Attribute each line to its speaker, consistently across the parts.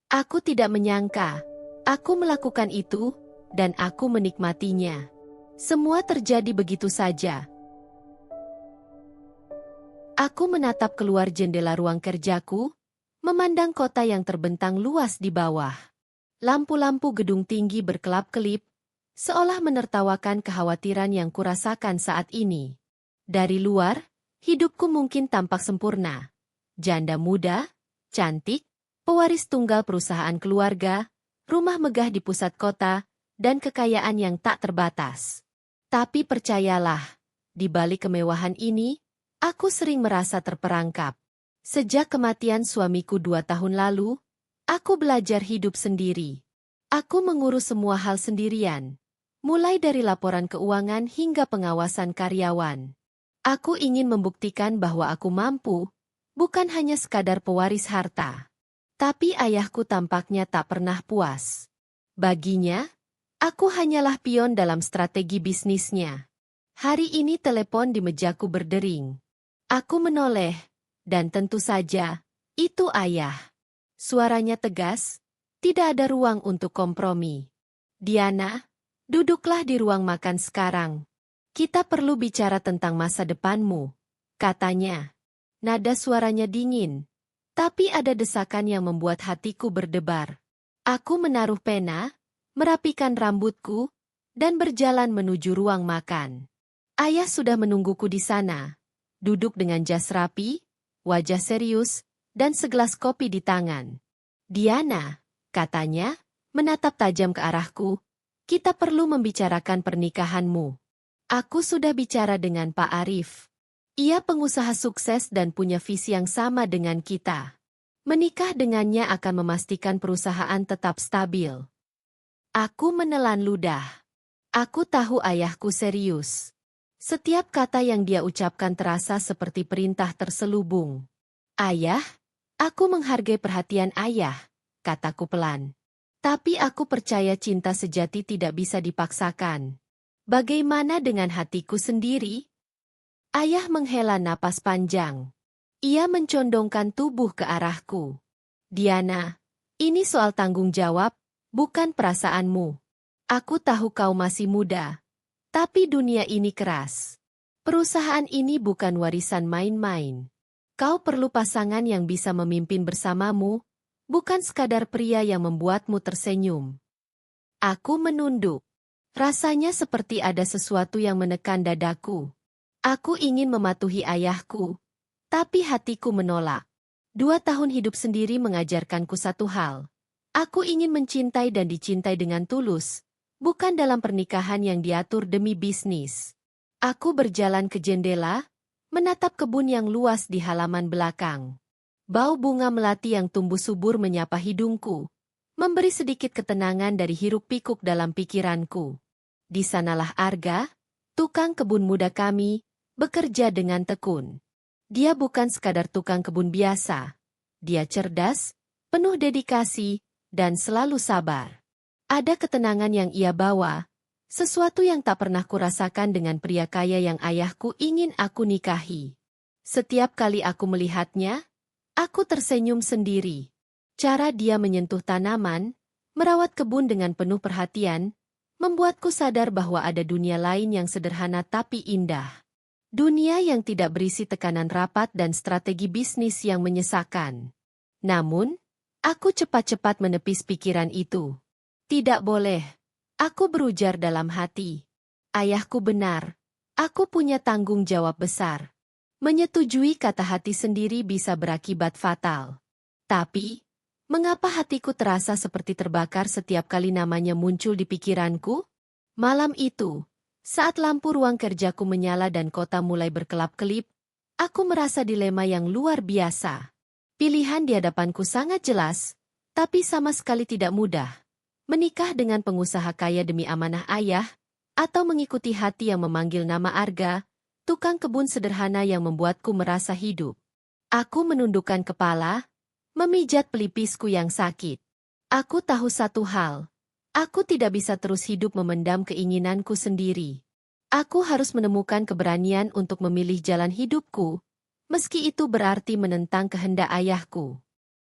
Speaker 1: Aku tidak menyangka. Aku melakukan itu, dan aku menikmatinya. Semua terjadi begitu saja. Aku menatap keluar jendela ruang kerjaku, memandang kota yang terbentang luas di bawah. Lampu-lampu gedung tinggi berkelap-kelip, seolah menertawakan kekhawatiran yang kurasakan saat ini. Dari luar, hidupku mungkin tampak sempurna. Janda muda, cantik, pewaris tunggal perusahaan keluarga, rumah megah di pusat kota, dan kekayaan yang tak terbatas. Tapi percayalah, di balik kemewahan ini, aku sering merasa terperangkap. Sejak kematian suamiku 2 tahun lalu, aku belajar hidup sendiri. Aku mengurus semua hal sendirian, mulai dari laporan keuangan hingga pengawasan karyawan. Aku ingin membuktikan bahwa aku mampu, bukan hanya sekadar pewaris harta. Tapi ayahku tampaknya tak pernah puas. Baginya, aku hanyalah pion dalam strategi bisnisnya. Hari ini telepon di mejaku berdering. Aku menoleh, dan tentu saja, itu ayah. Suaranya tegas, tidak ada ruang untuk kompromi. Diana, duduklah di ruang makan sekarang. Kita perlu bicara tentang masa depanmu, katanya. Nada suaranya dingin. Tapi ada desakan yang membuat hatiku berdebar. Aku menaruh pena, merapikan rambutku, dan berjalan menuju ruang makan. Ayah sudah menungguku di sana, duduk dengan jas rapi, wajah serius, dan segelas kopi di tangan. Diana, katanya, menatap tajam ke arahku, kita perlu membicarakan pernikahanmu. Aku sudah bicara dengan Pak Arif. Ia pengusaha sukses dan punya visi yang sama dengan kita. Menikah dengannya akan memastikan perusahaan tetap stabil. Aku menelan ludah. Aku tahu ayahku serius. Setiap kata yang dia ucapkan terasa seperti perintah terselubung. Ayah, aku menghargai perhatian ayah, kataku pelan. Tapi aku percaya cinta sejati tidak bisa dipaksakan. Bagaimana dengan hatiku sendiri? Ayah menghela napas panjang. Ia mencondongkan tubuh ke arahku. Diana, ini soal tanggung jawab, bukan perasaanmu. Aku tahu kau masih muda, tapi dunia ini keras. Perusahaan ini bukan warisan main-main. Kau perlu pasangan yang bisa memimpin bersamamu, bukan sekadar pria yang membuatmu tersenyum. Aku menunduk. Rasanya seperti ada sesuatu yang menekan dadaku. Aku ingin mematuhi ayahku, tapi hatiku menolak. 2 tahun hidup sendiri mengajarkanku satu hal. Aku ingin mencintai dan dicintai dengan tulus, bukan dalam pernikahan yang diatur demi bisnis. Aku berjalan ke jendela, menatap kebun yang luas di halaman belakang. Bau bunga melati yang tumbuh subur menyapa hidungku, memberi sedikit ketenangan dari hiruk-pikuk dalam pikiranku. Di sanalah Arga, tukang kebun muda kami, bekerja dengan tekun. Dia bukan sekadar tukang kebun biasa. Dia cerdas, penuh dedikasi, dan selalu sabar. Ada ketenangan yang ia bawa, sesuatu yang tak pernah kurasakan dengan pria kaya yang ayahku ingin aku nikahi. Setiap kali aku melihatnya, aku tersenyum sendiri. Cara dia menyentuh tanaman, merawat kebun dengan penuh perhatian, membuatku sadar bahwa ada dunia lain yang sederhana tapi indah. Dunia yang tidak berisi tekanan rapat dan strategi bisnis yang menyesakan. Namun, aku cepat-cepat menepis pikiran itu. Tidak boleh. Aku berujar dalam hati. Ayahku benar. Aku punya tanggung jawab besar. Menyetujui kata hati sendiri bisa berakibat fatal. Tapi, mengapa hatiku terasa seperti terbakar setiap kali namanya muncul di pikiranku? Malam itu, saat lampu ruang kerjaku menyala dan kota mulai berkelap-kelip, aku merasa dilema yang luar biasa. Pilihan di hadapanku sangat jelas, tapi sama sekali tidak mudah. Menikah dengan pengusaha kaya demi amanah ayah, atau mengikuti hati yang memanggil nama Arga, tukang kebun sederhana yang membuatku merasa hidup. Aku menundukkan kepala, memijat pelipisku yang sakit. Aku tahu satu hal. Aku tidak bisa terus hidup memendam keinginanku sendiri. Aku harus menemukan keberanian untuk memilih jalan hidupku, meski itu berarti menentang kehendak ayahku.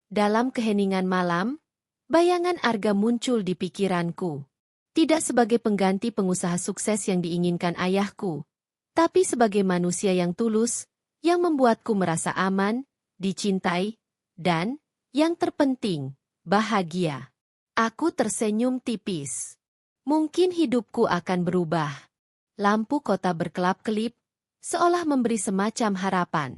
Speaker 1: Dalam keheningan malam, Bayangan Arga muncul di pikiranku. Tidak sebagai pengganti pengusaha sukses yang diinginkan ayahku, tapi sebagai manusia yang tulus, yang membuatku merasa aman, dicintai, dan, yang terpenting, bahagia. Aku tersenyum tipis. Mungkin hidupku akan berubah. Lampu kota berkelap-kelip, seolah memberi semacam harapan.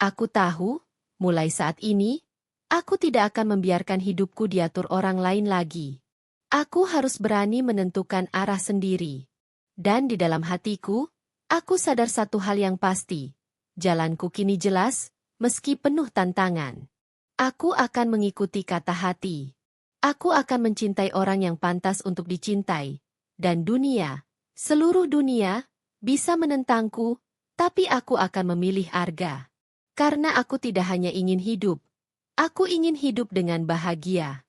Speaker 1: Aku tahu, mulai saat ini, aku tidak akan membiarkan hidupku diatur orang lain lagi. Aku harus berani menentukan arah sendiri. Dan di dalam hatiku, aku sadar satu hal yang pasti. Jalanku kini jelas, meski penuh tantangan. Aku akan mengikuti kata hati. Aku akan mencintai orang yang pantas untuk dicintai. Dan dunia, seluruh dunia, bisa menentangku, tapi aku akan memilih Arga. Karena aku tidak hanya ingin hidup, aku ingin hidup dengan bahagia.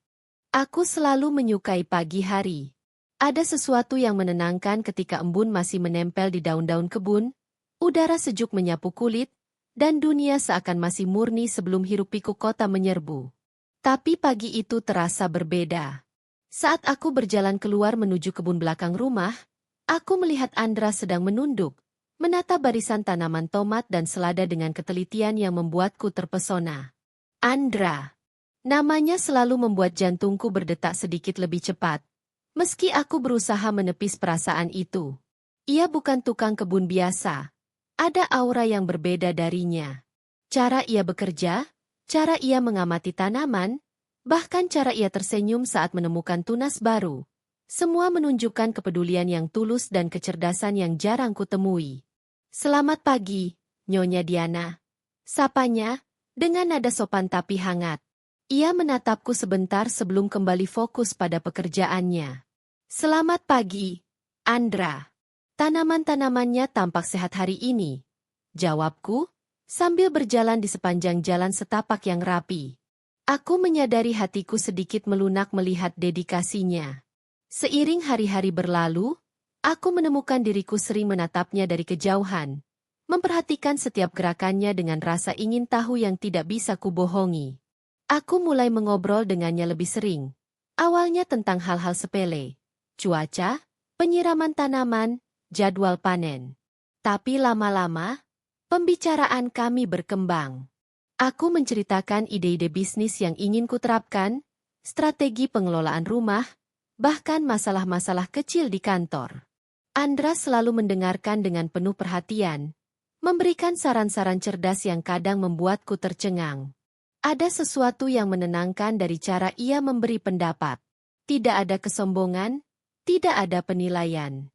Speaker 1: Aku selalu menyukai pagi hari. Ada sesuatu yang menenangkan ketika embun masih menempel di daun-daun kebun, udara sejuk menyapu kulit, dan dunia seakan masih murni sebelum hiruk-pikuk kota menyerbu. Tapi pagi itu terasa berbeda. Saat aku berjalan keluar menuju kebun belakang rumah, aku melihat Andra sedang menunduk, menata barisan tanaman tomat dan selada dengan ketelitian yang membuatku terpesona. Andra. Namanya selalu membuat jantungku berdetak sedikit lebih cepat. Meski aku berusaha menepis perasaan itu. Ia bukan tukang kebun biasa. Ada aura yang berbeda darinya. Cara ia bekerja, cara ia mengamati tanaman, bahkan cara ia tersenyum saat menemukan tunas baru. Semua menunjukkan kepedulian yang tulus dan kecerdasan yang jarang kutemui. Selamat pagi, Nyonya Diana. Sapanya, dengan nada sopan tapi hangat. Ia menatapku sebentar sebelum kembali fokus pada pekerjaannya. Selamat pagi, Andra. Tanaman-tanamannya tampak sehat hari ini. Jawabku, sambil berjalan di sepanjang jalan setapak yang rapi. Aku menyadari hatiku sedikit melunak melihat dedikasinya. Seiring hari-hari berlalu, aku menemukan diriku sering menatapnya dari kejauhan, memperhatikan setiap gerakannya dengan rasa ingin tahu yang tidak bisa kubohongi. Aku mulai mengobrol dengannya lebih sering. Awalnya tentang hal-hal sepele, cuaca, penyiraman tanaman, jadwal panen. Tapi lama-lama, pembicaraan kami berkembang. Aku menceritakan ide-ide bisnis yang ingin kuterapkan, strategi pengelolaan rumah, bahkan masalah-masalah kecil di kantor. Andra selalu mendengarkan dengan penuh perhatian, memberikan saran-saran cerdas yang kadang membuatku tercengang. Ada sesuatu yang menenangkan dari cara ia memberi pendapat. Tidak ada kesombongan, tidak ada penilaian.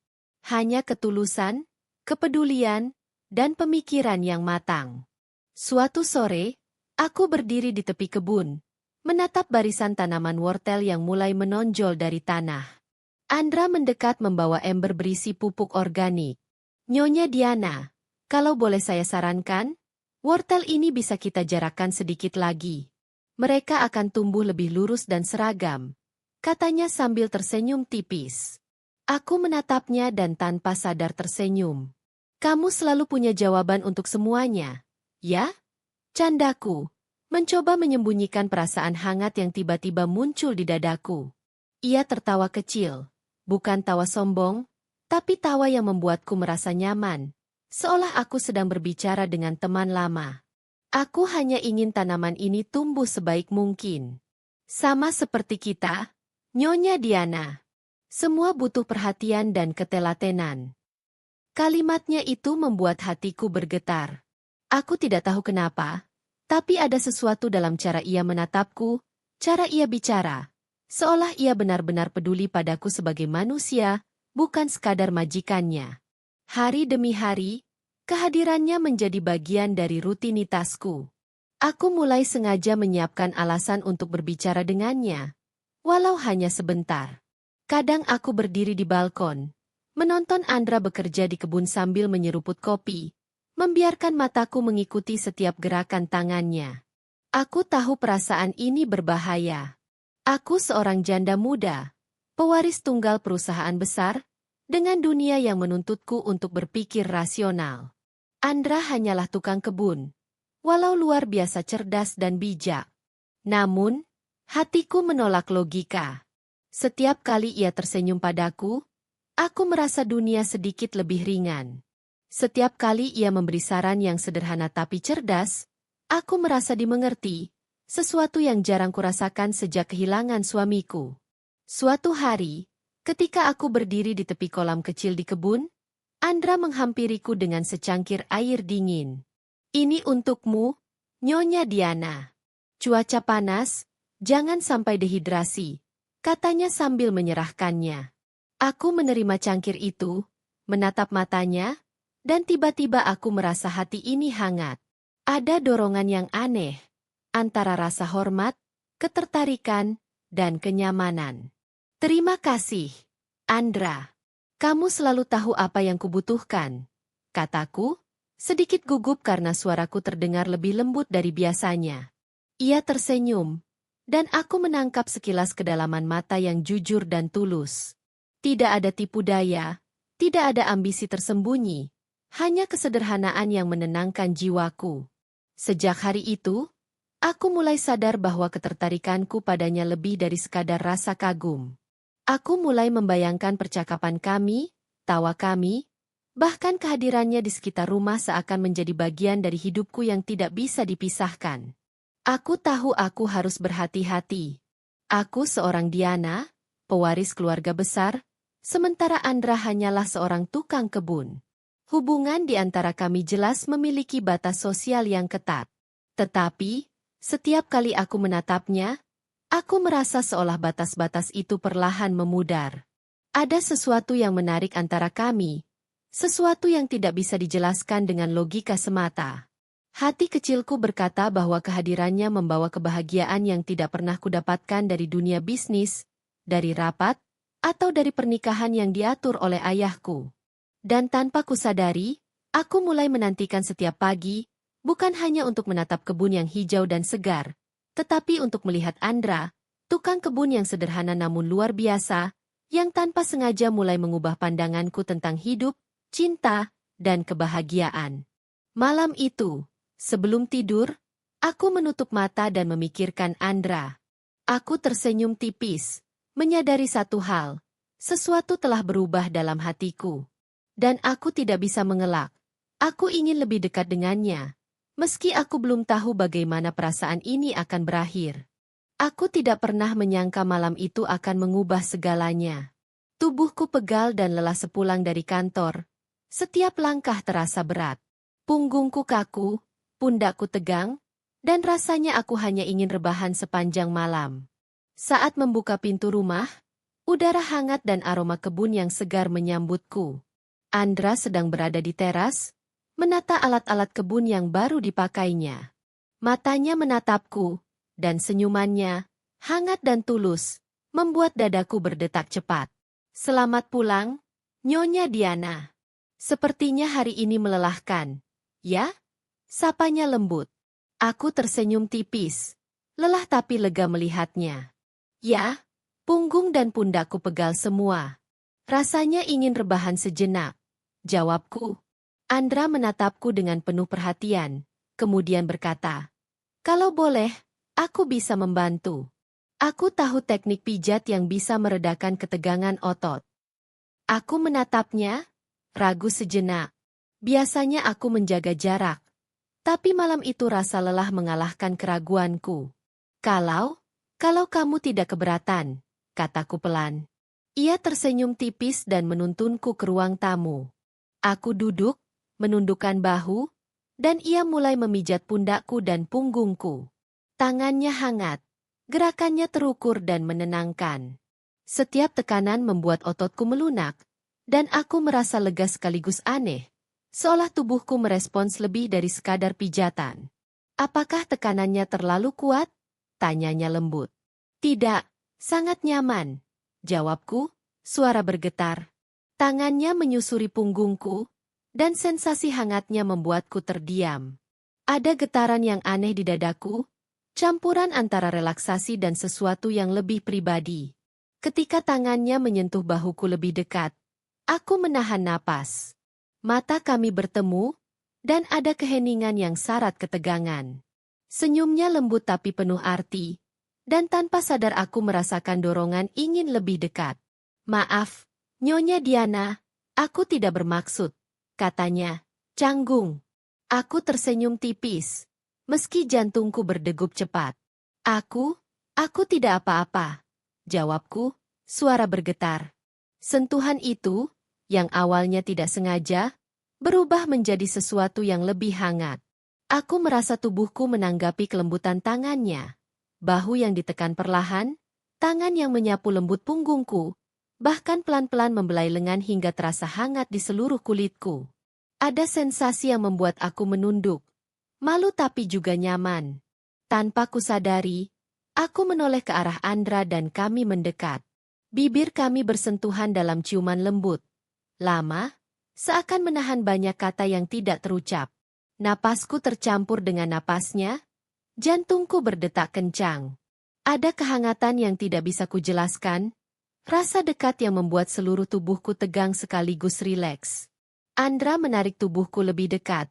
Speaker 1: Hanya ketulusan, kepedulian, dan pemikiran yang matang. Suatu sore, aku berdiri di tepi kebun, menatap barisan tanaman wortel yang mulai menonjol dari tanah. Andra mendekat membawa ember berisi pupuk organik. Nyonya Diana, kalau boleh saya sarankan, wortel ini bisa kita jarakkan sedikit lagi. Mereka akan tumbuh lebih lurus dan seragam, katanya sambil tersenyum tipis. Aku menatapnya dan tanpa sadar tersenyum. Kamu selalu punya jawaban untuk semuanya, ya? Candaku, mencoba menyembunyikan perasaan hangat yang tiba-tiba muncul di dadaku. Ia tertawa kecil, bukan tawa sombong, tapi tawa yang membuatku merasa nyaman. Seolah aku sedang berbicara dengan teman lama. Aku hanya ingin tanaman ini tumbuh sebaik mungkin. Sama seperti kita, Nyonya Diana. Semua butuh perhatian dan ketelatenan. Kalimatnya itu membuat hatiku bergetar. Aku tidak tahu kenapa, tapi ada sesuatu dalam cara ia menatapku, cara ia bicara. Seolah ia benar-benar peduli padaku sebagai manusia, bukan sekadar majikannya. Hari demi hari, kehadirannya menjadi bagian dari rutinitasku. Aku mulai sengaja menyiapkan alasan untuk berbicara dengannya, walau hanya sebentar. Kadang aku berdiri di balkon, menonton Andra bekerja di kebun sambil menyeruput kopi, membiarkan mataku mengikuti setiap gerakan tangannya. Aku tahu perasaan ini berbahaya. Aku seorang janda muda, pewaris tunggal perusahaan besar, dengan dunia yang menuntutku untuk berpikir rasional. Andra hanyalah tukang kebun, walau luar biasa cerdas dan bijak. Namun, Hatiku menolak logika. Setiap kali ia tersenyum padaku, aku merasa dunia sedikit lebih ringan. Setiap kali ia memberi saran yang sederhana tapi cerdas, aku merasa dimengerti, sesuatu yang jarang kurasakan sejak kehilangan suamiku. Suatu hari, ketika aku berdiri di tepi kolam kecil di kebun, Andra menghampiriku dengan secangkir air dingin. "Ini untukmu, Nyonya Diana. Cuaca panas, jangan sampai dehidrasi," katanya sambil menyerahkannya. Aku menerima cangkir itu, menatap matanya, dan tiba-tiba aku merasa hati ini hangat. Ada dorongan yang aneh, antara rasa hormat, ketertarikan, dan kenyamanan. "Terima kasih, Andra. Kamu selalu tahu apa yang kubutuhkan," kataku, sedikit gugup karena suaraku terdengar lebih lembut dari biasanya. Ia tersenyum, dan aku menangkap sekilas kedalaman mata yang jujur dan tulus. Tidak ada tipu daya, tidak ada ambisi tersembunyi, hanya kesederhanaan yang menenangkan jiwaku. Sejak hari itu, aku mulai sadar bahwa ketertarikanku padanya lebih dari sekadar rasa kagum. Aku mulai membayangkan percakapan kami, tawa kami, bahkan kehadirannya di sekitar rumah seakan menjadi bagian dari hidupku yang tidak bisa dipisahkan. Aku tahu aku harus berhati-hati. Aku seorang Diana, pewaris keluarga besar, sementara Andra hanyalah seorang tukang kebun. Hubungan di antara kami jelas memiliki batas sosial yang ketat. Tetapi, setiap kali aku menatapnya, aku merasa seolah batas-batas itu perlahan memudar. Ada sesuatu yang menarik antara kami, sesuatu yang tidak bisa dijelaskan dengan logika semata. Hati kecilku berkata bahwa kehadirannya membawa kebahagiaan yang tidak pernah kudapatkan dari dunia bisnis, dari rapat, atau dari pernikahan yang diatur oleh ayahku. Dan tanpa kusadari, aku mulai menantikan setiap pagi, bukan hanya untuk menatap kebun yang hijau dan segar, tetapi untuk melihat Andra, tukang kebun yang sederhana namun luar biasa, yang tanpa sengaja mulai mengubah pandanganku tentang hidup, cinta, dan kebahagiaan. Malam itu, sebelum tidur, aku menutup mata dan memikirkan Andra. Aku tersenyum tipis, menyadari satu hal, sesuatu telah berubah dalam hatiku. Dan aku tidak bisa mengelak. Aku ingin lebih dekat dengannya, meski aku belum tahu bagaimana perasaan ini akan berakhir. Aku tidak pernah menyangka malam itu akan mengubah segalanya. Tubuhku pegal dan lelah sepulang dari kantor. Setiap langkah terasa berat. Punggungku kaku, pundakku tegang, dan rasanya aku hanya ingin rebahan sepanjang malam. Saat membuka pintu rumah, udara hangat dan aroma kebun yang segar menyambutku. Andra sedang berada di teras, menata alat-alat kebun yang baru dipakainya. Matanya menatapku, dan senyumannya, hangat dan tulus, membuat dadaku berdetak cepat. "Selamat pulang, Nyonya Diana. Sepertinya hari ini melelahkan, ya?" Sapanya lembut. Aku tersenyum tipis, lelah tapi lega melihatnya. "Ya, punggung dan pundakku pegal semua. Rasanya ingin rebahan sejenak," jawabku. Andra menatapku dengan penuh perhatian, kemudian berkata, "Kalau boleh, aku bisa membantu. Aku tahu teknik pijat yang bisa meredakan ketegangan otot." Aku menatapnya, ragu sejenak. Biasanya aku menjaga jarak, tapi malam itu rasa lelah mengalahkan keraguanku. Kalau kamu tidak keberatan," kataku pelan. Ia tersenyum tipis dan menuntunku ke ruang tamu. Aku duduk, menundukkan bahu, dan ia mulai memijat pundakku dan punggungku. Tangannya hangat, gerakannya terukur dan menenangkan. Setiap tekanan membuat ototku melunak, dan aku merasa lega sekaligus aneh, seolah tubuhku merespons lebih dari sekadar pijatan. "Apakah tekanannya terlalu kuat?" tanyanya lembut. "Tidak, sangat nyaman," jawabku, suara bergetar. Tangannya menyusuri punggungku, dan sensasi hangatnya membuatku terdiam. Ada getaran yang aneh di dadaku, campuran antara relaksasi dan sesuatu yang lebih pribadi. Ketika tangannya menyentuh bahuku lebih dekat, aku menahan napas. Mata kami bertemu, dan ada keheningan yang syarat ketegangan. Senyumnya lembut tapi penuh arti, Dan tanpa sadar aku merasakan dorongan ingin lebih dekat. Maaf, Nyonya Diana, aku tidak bermaksud, katanya, canggung. Aku tersenyum tipis, meski jantungku berdegup cepat. Aku tidak apa-apa, jawabku, suara bergetar. Sentuhan itu, yang awalnya tidak sengaja, berubah menjadi sesuatu yang lebih hangat. Aku merasa tubuhku menanggapi kelembutan tangannya. Bahu yang ditekan perlahan, tangan yang menyapu lembut punggungku, bahkan pelan-pelan membelai lengan hingga terasa hangat di seluruh kulitku. Ada sensasi yang membuat aku menunduk, malu tapi juga nyaman. Tanpa kusadari, aku menoleh ke arah Andra dan kami mendekat. Bibir kami bersentuhan dalam ciuman lembut. Lama, seakan menahan banyak kata yang tidak terucap. Napasku tercampur dengan napasnya, jantungku berdetak kencang. Ada kehangatan yang tidak bisa kujelaskan, rasa dekat yang membuat seluruh tubuhku tegang sekaligus rileks. Andra menarik tubuhku lebih dekat,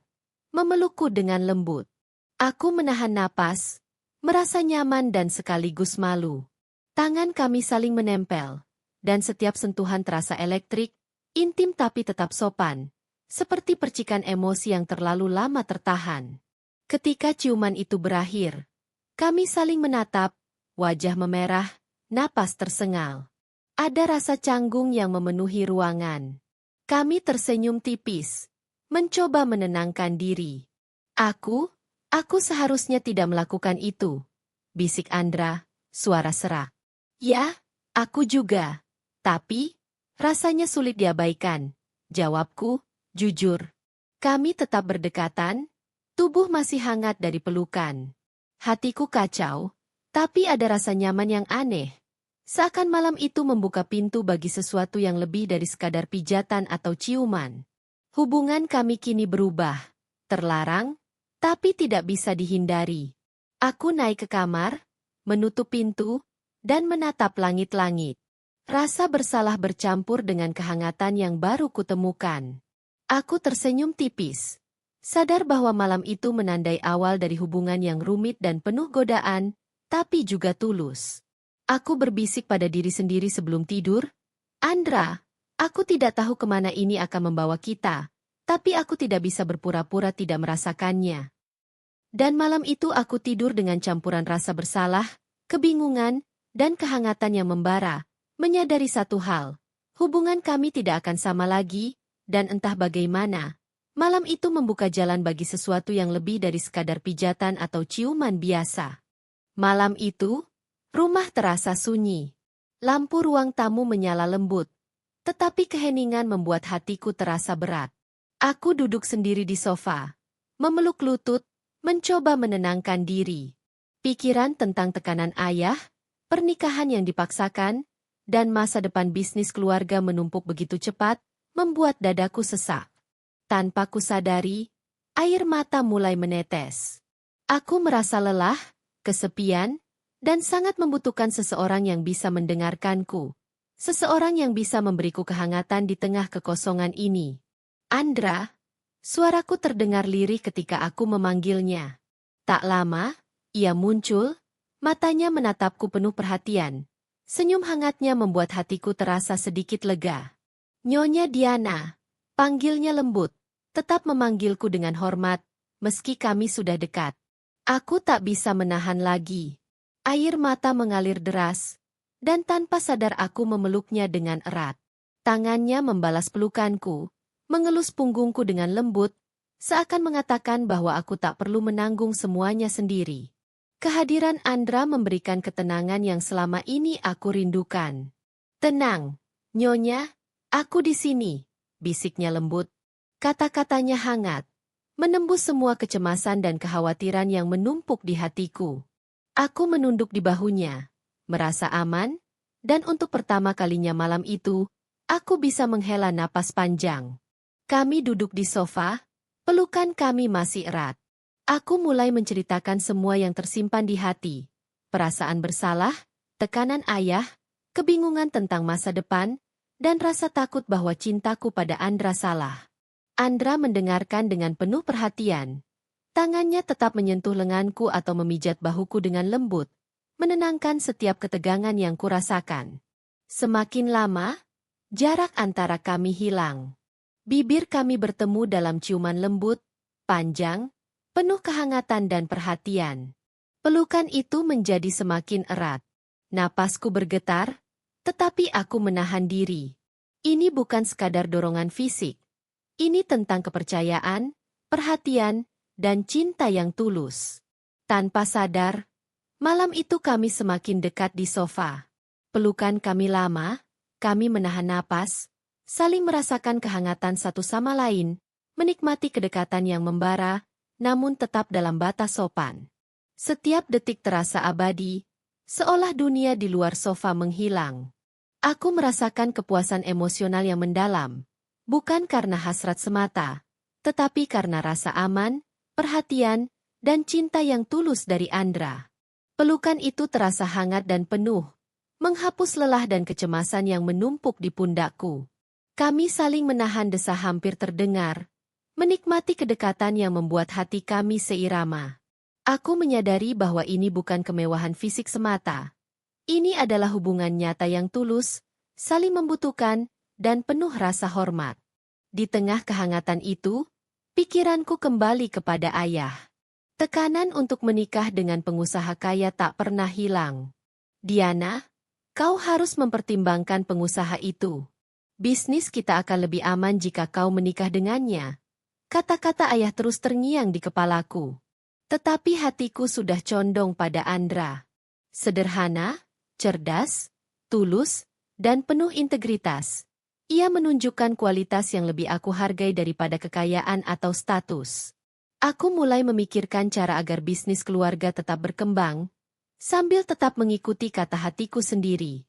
Speaker 1: memelukku dengan lembut. Aku menahan napas, merasa nyaman dan sekaligus malu. Tangan kami saling menempel, dan setiap sentuhan terasa elektrik, intim tapi tetap sopan, seperti percikan emosi yang terlalu lama tertahan. Ketika ciuman itu berakhir, kami saling menatap, wajah memerah, napas tersengal. Ada rasa canggung yang memenuhi ruangan. Kami tersenyum tipis, mencoba menenangkan diri. Aku seharusnya tidak melakukan itu, bisik Andra, suara serak. Ya, aku juga. Tapi, rasanya sulit diabaikan, jawabku, jujur. Kami tetap berdekatan, tubuh masih hangat dari pelukan. Hatiku kacau, tapi ada rasa nyaman yang aneh. Seakan malam itu membuka pintu bagi sesuatu yang lebih dari sekadar pijatan atau ciuman. Hubungan kami kini berubah. Terlarang, tapi tidak bisa dihindari. Aku naik ke kamar, menutup pintu, dan menatap langit-langit. Rasa bersalah bercampur dengan kehangatan yang baru kutemukan. Aku tersenyum tipis. Sadar bahwa malam itu menandai awal dari hubungan yang rumit dan penuh godaan, tapi juga tulus. Aku berbisik pada diri sendiri sebelum tidur, Andra, aku tidak tahu kemana ini akan membawa kita, tapi aku tidak bisa berpura-pura tidak merasakannya. Dan malam itu aku tidur dengan campuran rasa bersalah, kebingungan, dan kehangatan yang membara, menyadari satu hal, hubungan kami tidak akan sama lagi, dan entah bagaimana, malam itu membuka jalan bagi sesuatu yang lebih dari sekadar pijatan atau ciuman biasa. Malam itu, rumah terasa sunyi. Lampu ruang tamu menyala lembut, tetapi keheningan membuat hatiku terasa berat. Aku duduk sendiri di sofa, memeluk lutut, mencoba menenangkan diri. Pikiran tentang tekanan ayah, pernikahan yang dipaksakan, dan masa depan bisnis keluarga menumpuk begitu cepat, membuat dadaku sesak. Tanpa kusadari, air mata mulai menetes. Aku merasa lelah, kesepian, dan sangat membutuhkan seseorang yang bisa mendengarkanku. Seseorang yang bisa memberiku kehangatan di tengah kekosongan ini. Andra, suaraku terdengar lirih ketika aku memanggilnya. Tak lama, ia muncul, matanya menatapku penuh perhatian. Senyum hangatnya membuat hatiku terasa sedikit lega. Nyonya Diana, panggilnya lembut, tetap memanggilku dengan hormat, meski kami sudah dekat. Aku tak bisa menahan lagi. Air mata mengalir deras, dan tanpa sadar aku memeluknya dengan erat. Tangannya membalas pelukanku, mengelus punggungku dengan lembut, seakan mengatakan bahwa aku tak perlu menanggung semuanya sendiri. Kehadiran Andra memberikan ketenangan yang selama ini aku rindukan. Tenang, Nyonya, aku di sini, bisiknya lembut. Kata-katanya hangat, menembus semua kecemasan dan kekhawatiran yang menumpuk di hatiku. Aku menunduk di bahunya, merasa aman, dan untuk pertama kalinya malam itu, aku bisa menghela napas panjang. Kami duduk di sofa, pelukan kami masih erat. Aku mulai menceritakan semua yang tersimpan di hati. Perasaan bersalah, tekanan ayah, kebingungan tentang masa depan, dan rasa takut bahwa cintaku pada Andra salah. Andra mendengarkan dengan penuh perhatian. Tangannya tetap menyentuh lenganku atau memijat bahuku dengan lembut, menenangkan setiap ketegangan yang kurasakan. Semakin lama, jarak antara kami hilang. Bibir kami bertemu dalam ciuman lembut, panjang, penuh kehangatan dan perhatian. Pelukan itu menjadi semakin erat. Napasku bergetar, tetapi aku menahan diri. Ini bukan sekadar dorongan fisik. Ini tentang kepercayaan, perhatian, dan cinta yang tulus. Tanpa sadar, malam itu kami semakin dekat di sofa. Pelukan kami lama, kami menahan napas, saling merasakan kehangatan satu sama lain, menikmati kedekatan yang membara, namun tetap dalam batas sopan. Setiap detik terasa abadi, seolah dunia di luar sofa menghilang. Aku merasakan kepuasan emosional yang mendalam, bukan karena hasrat semata, tetapi karena rasa aman, perhatian, dan cinta yang tulus dari Andra. Pelukan itu terasa hangat dan penuh, menghapus lelah dan kecemasan yang menumpuk di pundakku. Kami saling menahan desah hampir terdengar, menikmati kedekatan yang membuat hati kami seirama. Aku menyadari bahwa ini bukan kemewahan fisik semata. Ini adalah hubungan nyata yang tulus, saling membutuhkan, dan penuh rasa hormat. Di tengah kehangatan itu, pikiranku kembali kepada ayah. Tekanan untuk menikah dengan pengusaha kaya tak pernah hilang. Diana, kau harus mempertimbangkan pengusaha itu. Bisnis kita akan lebih aman jika kau menikah dengannya. Kata-kata ayah terus terngiang di kepalaku. Tetapi hatiku sudah condong pada Andra. Sederhana, cerdas, tulus, dan penuh integritas. Ia menunjukkan kualitas yang lebih aku hargai daripada kekayaan atau status. Aku mulai memikirkan cara agar bisnis keluarga tetap berkembang, sambil tetap mengikuti kata hatiku sendiri.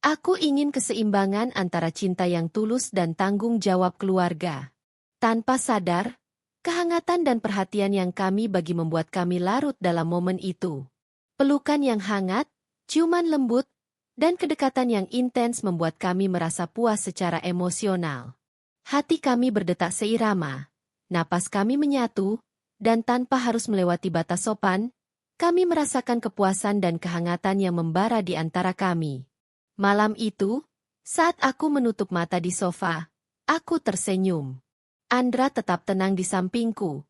Speaker 1: Aku ingin keseimbangan antara cinta yang tulus dan tanggung jawab keluarga. Tanpa sadar, kehangatan dan perhatian yang kami bagi membuat kami larut dalam momen itu. Pelukan yang hangat, ciuman lembut, dan kedekatan yang intens membuat kami merasa puas secara emosional. Hati kami berdetak seirama, napas kami menyatu, dan tanpa harus melewati batas sopan, kami merasakan kepuasan dan kehangatan yang membara di antara kami. Malam itu, saat aku menutup mata di sofa, aku tersenyum. Andra tetap tenang di sampingku.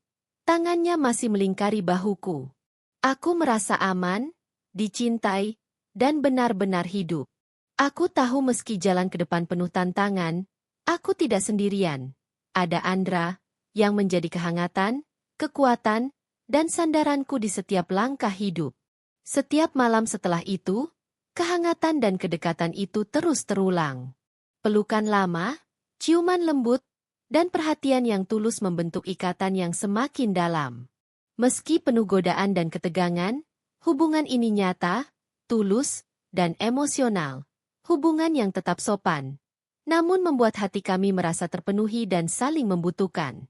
Speaker 1: Tangannya masih melingkari bahuku. Aku merasa aman, dicintai, dan benar-benar hidup. Aku tahu meski jalan ke depan penuh tantangan, aku tidak sendirian. Ada Andra, yang menjadi kehangatan, kekuatan, dan sandaranku di setiap langkah hidup. Setiap malam setelah itu, kehangatan dan kedekatan itu terus terulang. Pelukan lama, ciuman lembut, dan perhatian yang tulus membentuk ikatan yang semakin dalam. Meski penuh godaan dan ketegangan, hubungan ini nyata, tulus, dan emosional. Hubungan yang tetap sopan, namun membuat hati kami merasa terpenuhi dan saling membutuhkan.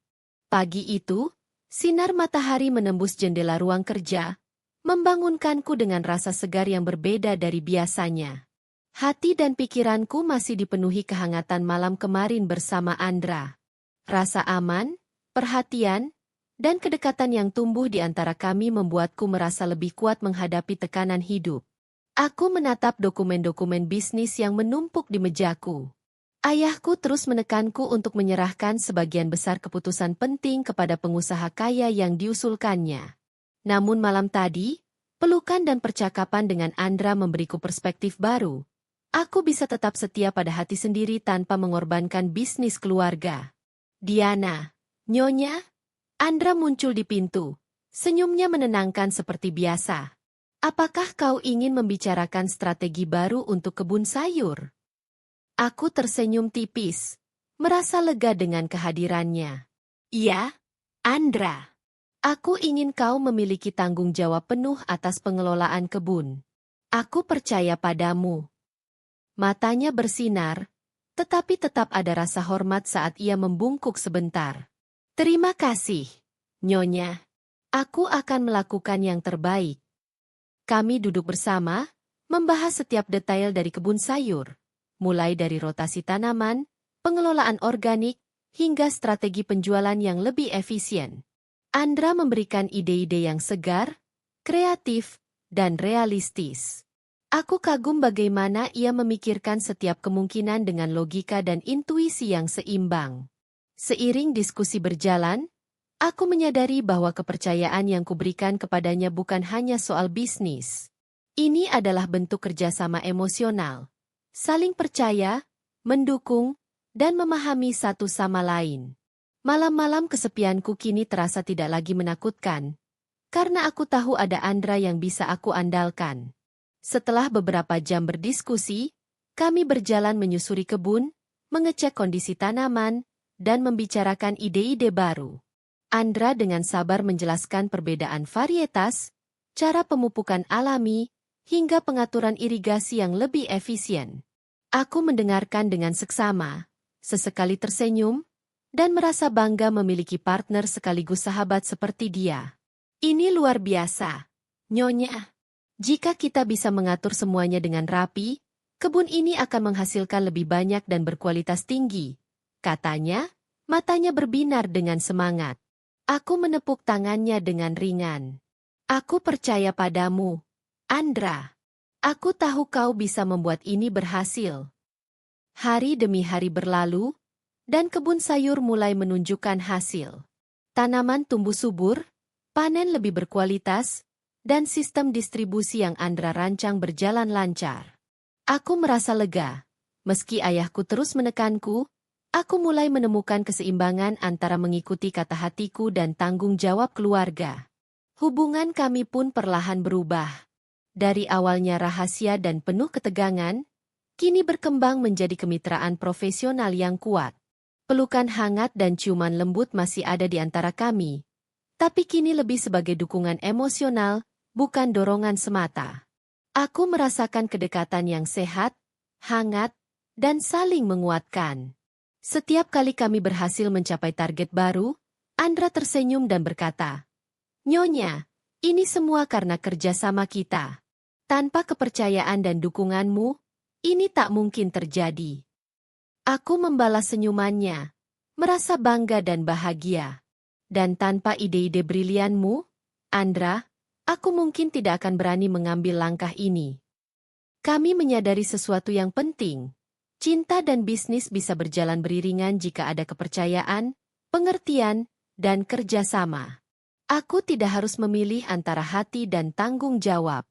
Speaker 1: Pagi itu, sinar matahari menembus jendela ruang kerja, membangunkanku dengan rasa segar yang berbeda dari biasanya. Hati dan pikiranku masih dipenuhi kehangatan malam kemarin bersama Andra. Rasa aman, perhatian, dan kedekatan yang tumbuh di antara kami membuatku merasa lebih kuat menghadapi tekanan hidup. Aku menatap dokumen-dokumen bisnis yang menumpuk di mejaku. Ayahku terus menekanku untuk menyerahkan sebagian besar keputusan penting kepada pengusaha kaya yang diusulkannya. Namun malam tadi, pelukan dan percakapan dengan Andra memberiku perspektif baru. Aku bisa tetap setia pada hati sendiri tanpa mengorbankan bisnis keluarga. Diana, Nyonya, Andra muncul di pintu. Senyumnya menenangkan seperti biasa. Apakah kau ingin membicarakan strategi baru untuk kebun sayur? Aku tersenyum tipis, merasa lega dengan kehadirannya. Iya, Andra. Aku ingin kau memiliki tanggung jawab penuh atas pengelolaan kebun. Aku percaya padamu. Matanya bersinar, tetapi tetap ada rasa hormat saat ia membungkuk sebentar. Terima kasih, Nyonya. Aku akan melakukan yang terbaik. Kami duduk bersama, membahas setiap detail dari kebun sayur, mulai dari rotasi tanaman, pengelolaan organik, hingga strategi penjualan yang lebih efisien. Andra memberikan ide-ide yang segar, kreatif, dan realistis. Aku kagum bagaimana ia memikirkan setiap kemungkinan dengan logika dan intuisi yang seimbang. Seiring diskusi berjalan, aku menyadari bahwa kepercayaan yang kuberikan kepadanya bukan hanya soal bisnis. Ini adalah bentuk kerjasama emosional. Saling percaya, mendukung, dan memahami satu sama lain. Malam-malam kesepianku kini terasa tidak lagi menakutkan, karena aku tahu ada Andra yang bisa aku andalkan. Setelah beberapa jam berdiskusi, kami berjalan menyusuri kebun, mengecek kondisi tanaman, dan membicarakan ide-ide baru. Andra dengan sabar menjelaskan perbedaan varietas, cara pemupukan alami, hingga pengaturan irigasi yang lebih efisien. Aku mendengarkan dengan seksama, sesekali tersenyum, dan merasa bangga memiliki partner sekaligus sahabat seperti dia. Ini luar biasa, Nyonya. Jika kita bisa mengatur semuanya dengan rapi, kebun ini akan menghasilkan lebih banyak dan berkualitas tinggi, katanya, matanya berbinar dengan semangat. Aku menepuk tangannya dengan ringan. Aku percaya padamu, Andra. Aku tahu kau bisa membuat ini berhasil. Hari demi hari berlalu, dan kebun sayur mulai menunjukkan hasil. Tanaman tumbuh subur, panen lebih berkualitas, dan sistem distribusi yang Andra rancang berjalan lancar. Aku merasa lega. Meski ayahku terus menekanku, aku mulai menemukan keseimbangan antara mengikuti kata hatiku dan tanggung jawab keluarga. Hubungan kami pun perlahan berubah. Dari awalnya rahasia dan penuh ketegangan, kini berkembang menjadi kemitraan profesional yang kuat. Pelukan hangat dan ciuman lembut masih ada di antara kami, tapi kini lebih sebagai dukungan emosional, bukan dorongan semata. Aku merasakan kedekatan yang sehat, hangat, dan saling menguatkan. Setiap kali kami berhasil mencapai target baru, Andra tersenyum dan berkata, "Nyonya, ini semua karena kerjasama kita. Tanpa kepercayaan dan dukunganmu, ini tak mungkin terjadi." Aku membalas senyumannya, merasa bangga dan bahagia. Dan tanpa ide-ide brilianmu, Andra, aku mungkin tidak akan berani mengambil langkah ini. Kami menyadari sesuatu yang penting. Cinta dan bisnis bisa berjalan beriringan jika ada kepercayaan, pengertian, dan kerjasama. Aku tidak harus memilih antara hati dan tanggung jawab.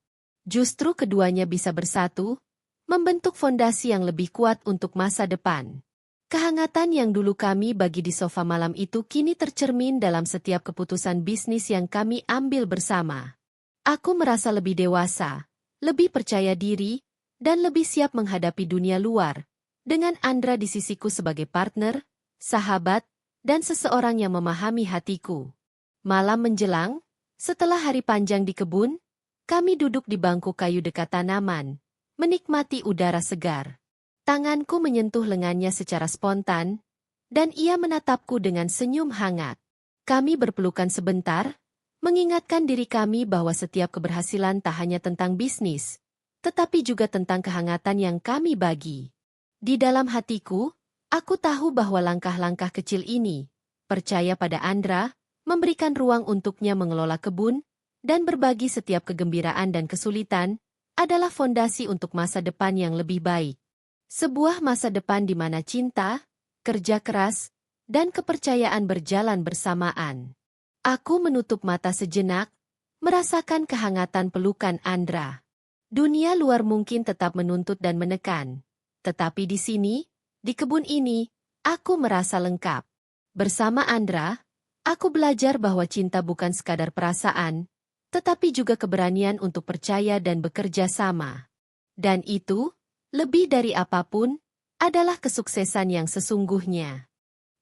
Speaker 1: Justru keduanya bisa bersatu, membentuk fondasi yang lebih kuat untuk masa depan. Kehangatan yang dulu kami bagi di sofa malam itu kini tercermin dalam setiap keputusan bisnis yang kami ambil bersama. Aku merasa lebih dewasa, lebih percaya diri, dan lebih siap menghadapi dunia luar, dengan Andra di sisiku sebagai partner, sahabat, dan seseorang yang memahami hatiku. Malam menjelang, setelah hari panjang di kebun, kami duduk di bangku kayu dekat tanaman, menikmati udara segar. Tanganku menyentuh lengannya secara spontan, dan ia menatapku dengan senyum hangat. Kami berpelukan sebentar, mengingatkan diri kami bahwa setiap keberhasilan tak hanya tentang bisnis, tetapi juga tentang kehangatan yang kami bagi. Di dalam hatiku, aku tahu bahwa langkah-langkah kecil ini, percaya pada Andra, memberikan ruang untuknya mengelola kebun, dan berbagi setiap kegembiraan dan kesulitan, adalah fondasi untuk masa depan yang lebih baik. Sebuah masa depan di mana cinta, kerja keras, dan kepercayaan berjalan bersamaan. Aku menutup mata sejenak, merasakan kehangatan pelukan Andra. Dunia luar mungkin tetap menuntut dan menekan. Tetapi di sini, di kebun ini, aku merasa lengkap. Bersama Andra, aku belajar bahwa cinta bukan sekadar perasaan, tetapi juga keberanian untuk percaya dan bekerja sama. Dan itu, lebih dari apapun, adalah kesuksesan yang sesungguhnya.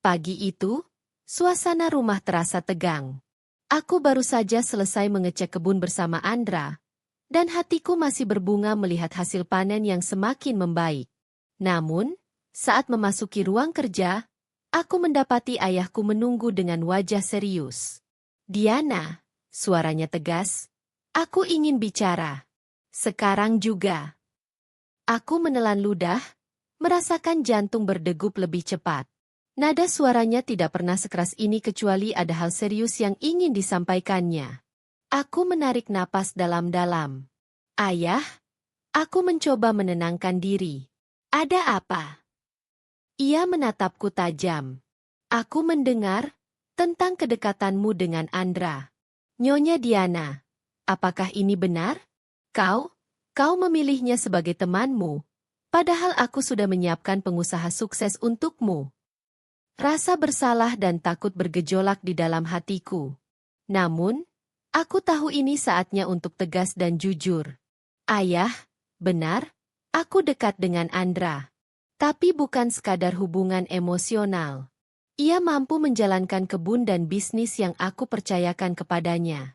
Speaker 1: Pagi itu, suasana rumah terasa tegang. Aku baru saja selesai mengecek kebun bersama Andra, dan hatiku masih berbunga melihat hasil panen yang semakin membaik. Namun, saat memasuki ruang kerja, aku mendapati ayahku menunggu dengan wajah serius. "Diana," suaranya tegas, "aku ingin bicara. Sekarang juga." Aku menelan ludah, merasakan jantung berdegup lebih cepat. Nada suaranya tidak pernah sekeras ini kecuali ada hal serius yang ingin disampaikannya. Aku menarik napas dalam-dalam. Ayah, aku mencoba menenangkan diri. Ada apa? Ia menatapku tajam. Aku mendengar tentang kedekatanmu dengan Andra. Nyonya Diana, apakah ini benar? Kau memilihnya sebagai temanmu, padahal aku sudah menyiapkan pengusaha sukses untukmu. Rasa bersalah dan takut bergejolak di dalam hatiku. Namun, aku tahu ini saatnya untuk tegas dan jujur. Ayah, benar, aku dekat dengan Andra. Tapi bukan sekadar hubungan emosional. Ia mampu menjalankan kebun dan bisnis yang aku percayakan kepadanya.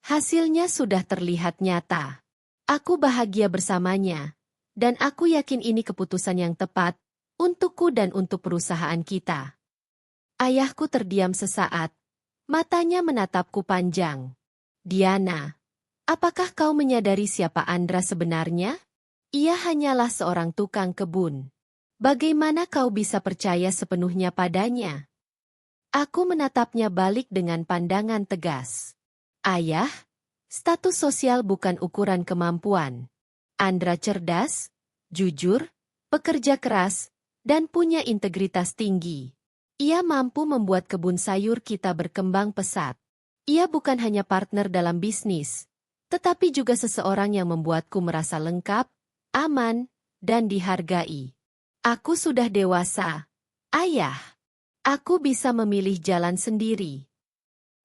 Speaker 1: Hasilnya sudah terlihat nyata. Aku bahagia bersamanya, dan aku yakin ini keputusan yang tepat untukku dan untuk perusahaan kita. Ayahku terdiam sesaat, matanya menatapku panjang. Diana, apakah kau menyadari siapa Andra sebenarnya? Ia hanyalah seorang tukang kebun. Bagaimana kau bisa percaya sepenuhnya padanya? Aku menatapnya balik dengan pandangan tegas. Ayah, status sosial bukan ukuran kemampuan. Andra cerdas, jujur, pekerja keras, dan punya integritas tinggi. Ia mampu membuat kebun sayur kita berkembang pesat. Ia bukan hanya partner dalam bisnis, tetapi juga seseorang yang membuatku merasa lengkap, aman, dan dihargai. Aku sudah dewasa. Ayah, aku bisa memilih jalan sendiri.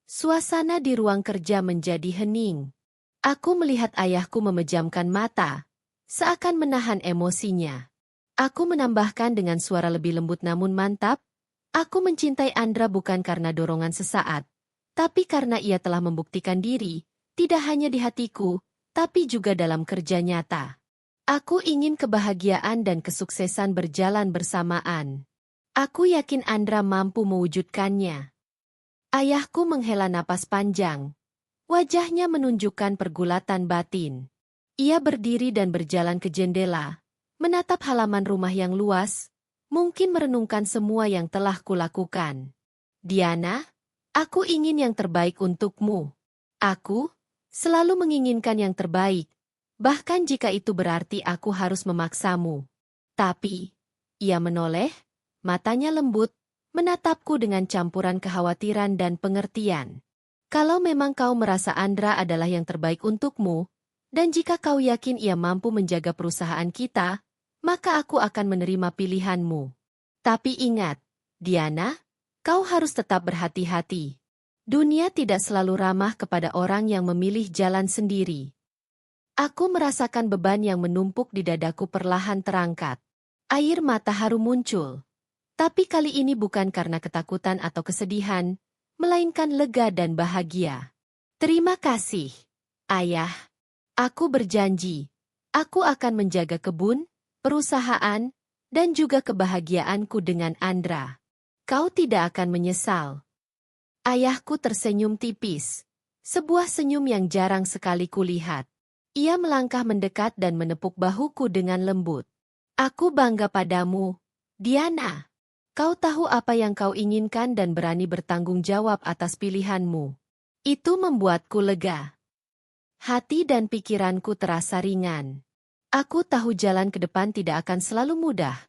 Speaker 1: Suasana di ruang kerja menjadi hening. Aku melihat ayahku memejamkan mata, seakan menahan emosinya. Aku menambahkan dengan suara lebih lembut namun mantap, aku mencintai Andra bukan karena dorongan sesaat, tapi karena ia telah membuktikan diri, tidak hanya di hatiku, tapi juga dalam kerja nyata. Aku ingin kebahagiaan dan kesuksesan berjalan bersamaan. Aku yakin Andra mampu mewujudkannya. Ayahku menghela napas panjang. Wajahnya menunjukkan pergulatan batin. Ia berdiri dan berjalan ke jendela, menatap halaman rumah yang luas, mungkin merenungkan semua yang telah kulakukan. Diana, aku ingin yang terbaik untukmu. Aku selalu menginginkan yang terbaik, bahkan jika itu berarti aku harus memaksamu. Tapi, ia menoleh, matanya lembut, menatapku dengan campuran kekhawatiran dan pengertian. Kalau memang kau merasa Andra adalah yang terbaik untukmu, dan jika kau yakin ia mampu menjaga perusahaan kita, maka aku akan menerima pilihanmu. Tapi ingat, Diana, kau harus tetap berhati-hati. Dunia tidak selalu ramah kepada orang yang memilih jalan sendiri. Aku merasakan beban yang menumpuk di dadaku perlahan terangkat. Air mata haru muncul. Tapi kali ini bukan karena ketakutan atau kesedihan, melainkan lega dan bahagia. Terima kasih, Ayah. Aku berjanji, aku akan menjaga kebun, perusahaan, dan juga kebahagiaanku dengan Andra. Kau tidak akan menyesal. Ayahku tersenyum tipis, sebuah senyum yang jarang sekali kulihat. Ia melangkah mendekat dan menepuk bahuku dengan lembut. Aku bangga padamu, Diana. Kau tahu apa yang kau inginkan dan berani bertanggung jawab atas pilihanmu. Itu membuatku lega. Hati dan pikiranku terasa ringan. Aku tahu jalan ke depan tidak akan selalu mudah.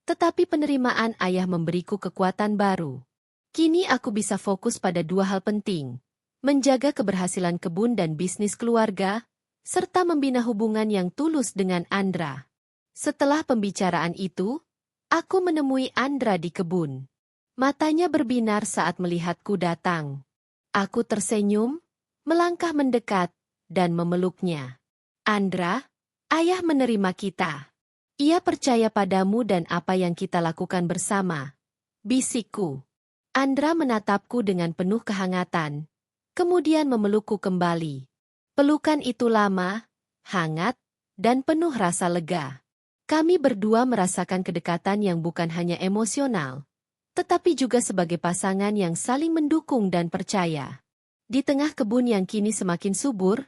Speaker 1: Tetapi penerimaan ayah memberiku kekuatan baru. Kini aku bisa fokus pada dua hal penting. Menjaga keberhasilan kebun dan bisnis keluarga, serta membina hubungan yang tulus dengan Andra. Setelah pembicaraan itu, aku menemui Andra di kebun. Matanya berbinar saat melihatku datang. Aku tersenyum, melangkah mendekat, dan memeluknya. Andra, ayah menerima kita. Ia percaya padamu dan apa yang kita lakukan bersama. Bisikku. Andra menatapku dengan penuh kehangatan, kemudian memelukku kembali. Pelukan itu lama, hangat, dan penuh rasa lega. Kami berdua merasakan kedekatan yang bukan hanya emosional, tetapi juga sebagai pasangan yang saling mendukung dan percaya. Di tengah kebun yang kini semakin subur,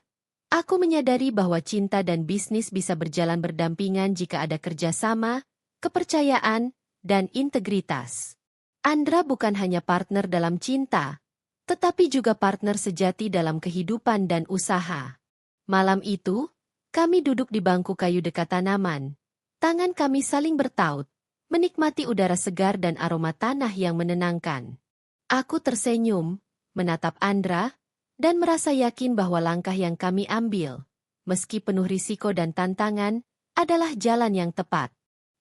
Speaker 1: aku menyadari bahwa cinta dan bisnis bisa berjalan berdampingan jika ada kerjasama, kepercayaan, dan integritas. Andra bukan hanya partner dalam cinta, tetapi juga partner sejati dalam kehidupan dan usaha. Malam itu, kami duduk di bangku kayu dekat tanaman. Tangan kami saling bertaut, menikmati udara segar dan aroma tanah yang menenangkan. Aku tersenyum, menatap Andra, dan merasa yakin bahwa langkah yang kami ambil, meski penuh risiko dan tantangan, adalah jalan yang tepat.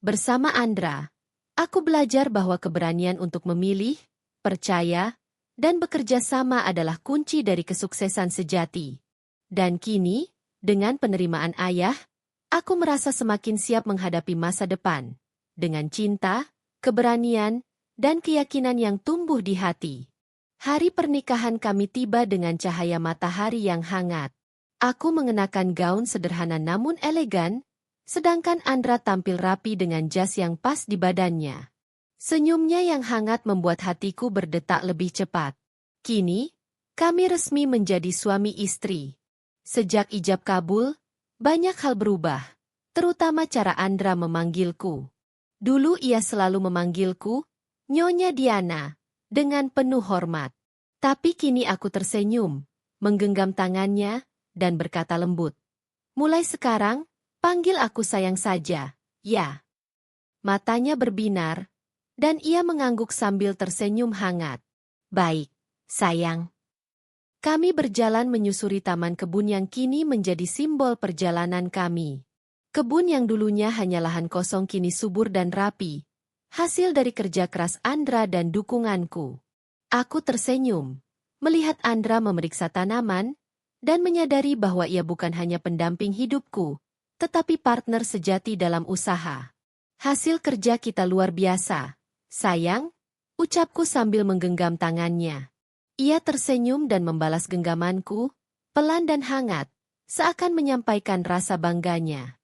Speaker 1: Bersama Andra, aku belajar bahwa keberanian untuk memilih, percaya, dan bekerja sama adalah kunci dari kesuksesan sejati. Dan kini, dengan penerimaan ayah, aku merasa semakin siap menghadapi masa depan, dengan cinta, keberanian, dan keyakinan yang tumbuh di hati. Hari pernikahan kami tiba dengan cahaya matahari yang hangat. Aku mengenakan gaun sederhana namun elegan, sedangkan Andra tampil rapi dengan jas yang pas di badannya. Senyumnya yang hangat membuat hatiku berdetak lebih cepat. Kini, kami resmi menjadi suami istri. Sejak ijab kabul, banyak hal berubah, terutama cara Andra memanggilku. Dulu ia selalu memanggilku, Nyonya Diana, dengan penuh hormat. Tapi kini aku tersenyum, menggenggam tangannya, dan berkata lembut. Mulai sekarang, panggil aku sayang saja, ya. Matanya berbinar, dan ia mengangguk sambil tersenyum hangat. Baik, sayang. Kami berjalan menyusuri taman kebun yang kini menjadi simbol perjalanan kami. Kebun yang dulunya hanya lahan kosong kini subur dan rapi, hasil dari kerja keras Andra dan dukunganku. Aku tersenyum, melihat Andra memeriksa tanaman, dan menyadari bahwa ia bukan hanya pendamping hidupku, tetapi partner sejati dalam usaha. Hasil kerja kita luar biasa, sayang, ucapku sambil menggenggam tangannya. Ia tersenyum dan membalas genggamanku, pelan dan hangat, seakan menyampaikan rasa bangganya.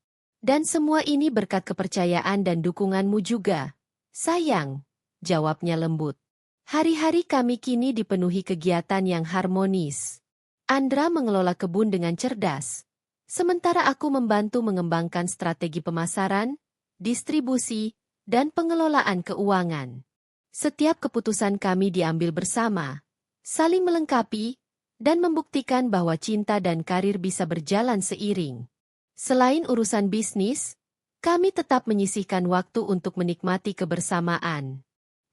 Speaker 1: Dan semua ini berkat kepercayaan dan dukunganmu juga, sayang, jawabnya lembut. Hari-hari kami kini dipenuhi kegiatan yang harmonis. Andra mengelola kebun dengan cerdas, sementara aku membantu mengembangkan strategi pemasaran, distribusi, dan pengelolaan keuangan. Setiap keputusan kami diambil bersama, saling melengkapi, dan membuktikan bahwa cinta dan karir bisa berjalan seiring. Selain urusan bisnis, kami tetap menyisihkan waktu untuk menikmati kebersamaan.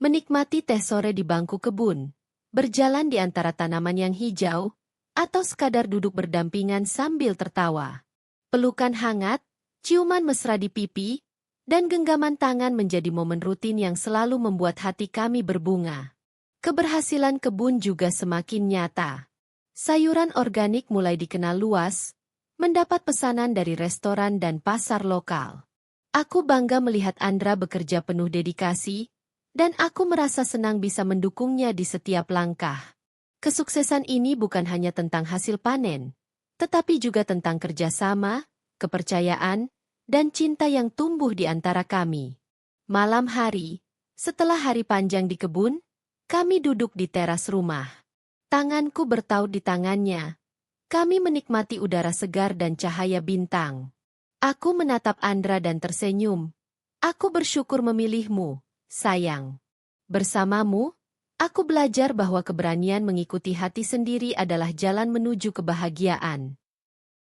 Speaker 1: Menikmati teh sore di bangku kebun, berjalan di antara tanaman yang hijau, atau sekadar duduk berdampingan sambil tertawa. Pelukan hangat, ciuman mesra di pipi, dan genggaman tangan menjadi momen rutin yang selalu membuat hati kami berbunga. Keberhasilan kebun juga semakin nyata. Sayuran organik mulai dikenal luas, mendapat pesanan dari restoran dan pasar lokal. Aku bangga melihat Andra bekerja penuh dedikasi, dan aku merasa senang bisa mendukungnya di setiap langkah. Kesuksesan ini bukan hanya tentang hasil panen, tetapi juga tentang kerjasama, kepercayaan, dan cinta yang tumbuh di antara kami. Malam hari, setelah hari panjang di kebun, kami duduk di teras rumah. Tanganku bertaut di tangannya. Kami menikmati udara segar dan cahaya bintang. Aku menatap Andra dan tersenyum. Aku bersyukur memilihmu, sayang. Bersamamu, aku belajar bahwa keberanian mengikuti hati sendiri adalah jalan menuju kebahagiaan.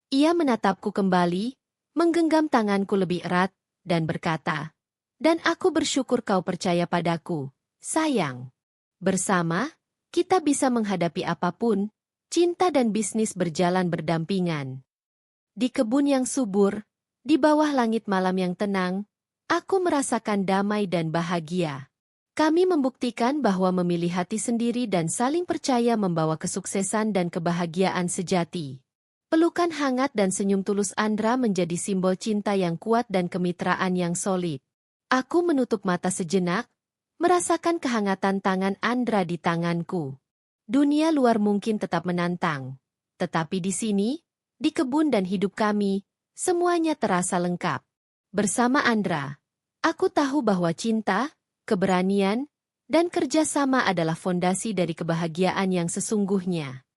Speaker 1: Ia menatapku kembali, menggenggam tanganku lebih erat, dan berkata, "Dan aku bersyukur kau percaya padaku, sayang. Bersama, kita bisa menghadapi apapun, cinta dan bisnis berjalan berdampingan." Di kebun yang subur, di bawah langit malam yang tenang, aku merasakan damai dan bahagia. Kami membuktikan bahwa memilih hati sendiri dan saling percaya membawa kesuksesan dan kebahagiaan sejati. Pelukan hangat dan senyum tulus Andra menjadi simbol cinta yang kuat dan kemitraan yang solid. Aku menutup mata sejenak, merasakan kehangatan tangan Andra di tanganku. Dunia luar mungkin tetap menantang, tetapi di sini, di kebun dan hidup kami, semuanya terasa lengkap. Bersama Andra, aku tahu bahwa cinta, keberanian, dan kerjasama adalah fondasi dari kebahagiaan yang sesungguhnya.